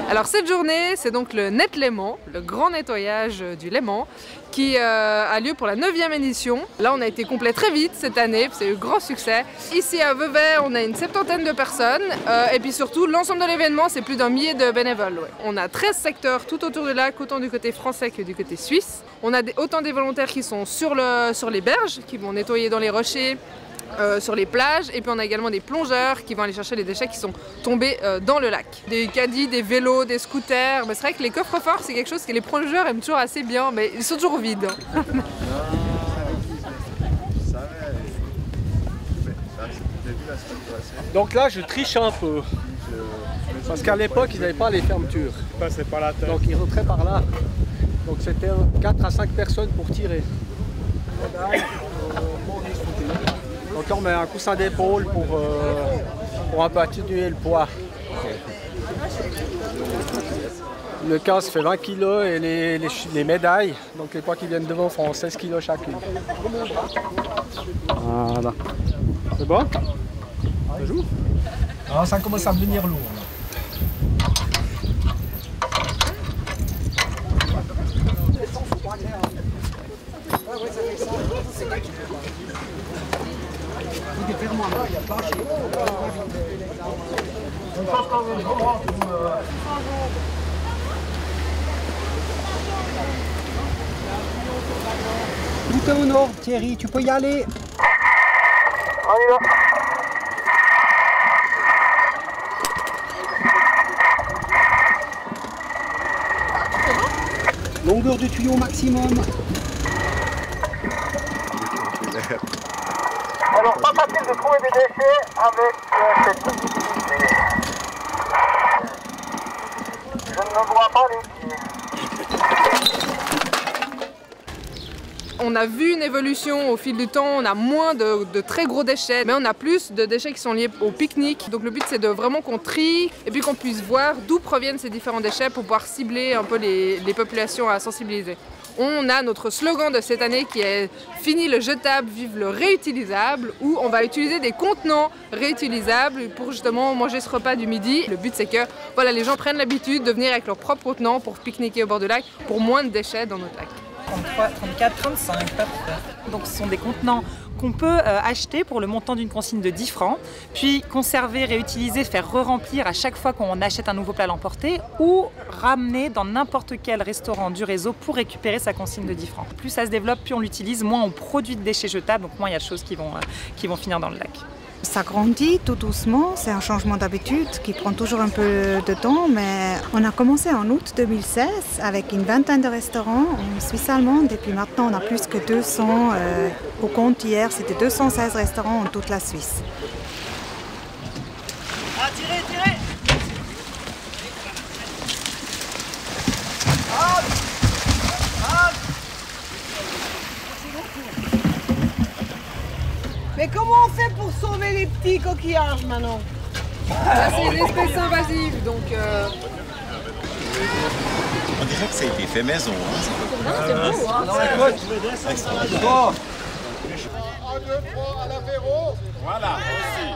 Alors cette journée, c'est donc le Net Léman, le grand nettoyage du Léman, qui a lieu pour la 9e édition. Là, on a été complet très vite cette année, c'est un grand succès. Ici à Vevey, on a une 70aine de personnes, et puis surtout, l'ensemble de l'événement, c'est plus d'1 millier de bénévoles. Ouais. On a 13 secteurs tout autour du lac, autant du côté français que du côté suisse. On a autant des volontaires qui sont sur les berges, qui vont nettoyer dans les rochers, sur les plages, et puis on a également des plongeurs qui vont aller chercher les déchets qui sont tombés dans le lac. Des caddies, des vélos, des scooters, c'est vrai que les coffres-forts c'est quelque chose que les plongeurs aiment toujours assez bien, mais ils sont toujours vides. Donc là je triche un peu, parce qu'à l'époque ils n'avaient pas les fermetures, donc ils rentraient par là, donc c'était 4 à 5 personnes pour tirer. Donc là on met un coussin d'épaule pour un peu atténuer le poids. Le casque fait 20 kg et les médailles, donc les poids qui viennent devant font 16 kg chacune. Voilà. C'est bon? Ça joue? Alors ça commence à devenir lourd. Tout est au nord, Thierry, tu peux y aller. On y va. Longueur du tuyau maximum. Alors, pas facile de trouver des déchets avec cette visibilité. Je ne vois pas les pieds. On a vu une évolution au fil du temps, on a moins de très gros déchets, mais on a plus de déchets qui sont liés au pique-nique. Donc le but c'est de vraiment qu'on trie et puis qu'on puisse voir d'où proviennent ces différents déchets pour pouvoir cibler un peu les populations à sensibiliser. On a notre slogan de cette année qui est « Fini le jetable, vive le réutilisable » où on va utiliser des contenants réutilisables pour justement manger ce repas du midi. Le but c'est que voilà, les gens prennent l'habitude de venir avec leurs propres contenants pour pique-niquer au bord du lac pour moins de déchets dans notre lac. 33, 34, 35, parfait. Donc ce sont des contenants qu'on peut acheter pour le montant d'une consigne de 10 francs, puis conserver, réutiliser, faire re-remplir à chaque fois qu'on achète un nouveau plat à l'emporter ou ramener dans n'importe quel restaurant du réseau pour récupérer sa consigne de 10 francs. Plus ça se développe, plus on l'utilise, moins on produit de déchets jetables, donc moins il y a de choses qui vont finir dans le lac. Ça grandit tout doucement, c'est un changement d'habitude qui prend toujours un peu de temps, mais on a commencé en août 2016 avec une vingtaine de restaurants en Suisse allemande et puis maintenant on a plus que 200, au compte hier c'était 216 restaurants en toute la Suisse. Ah, tirez, tirez! Mais comment on fait pour sauver les petits coquillages maintenant? Là c'est une espèce invasive donc... On dirait que ça a été fait maison. Hein. C'est beau hein. Un, deux, trois, à l'apéro. Voilà, aussi.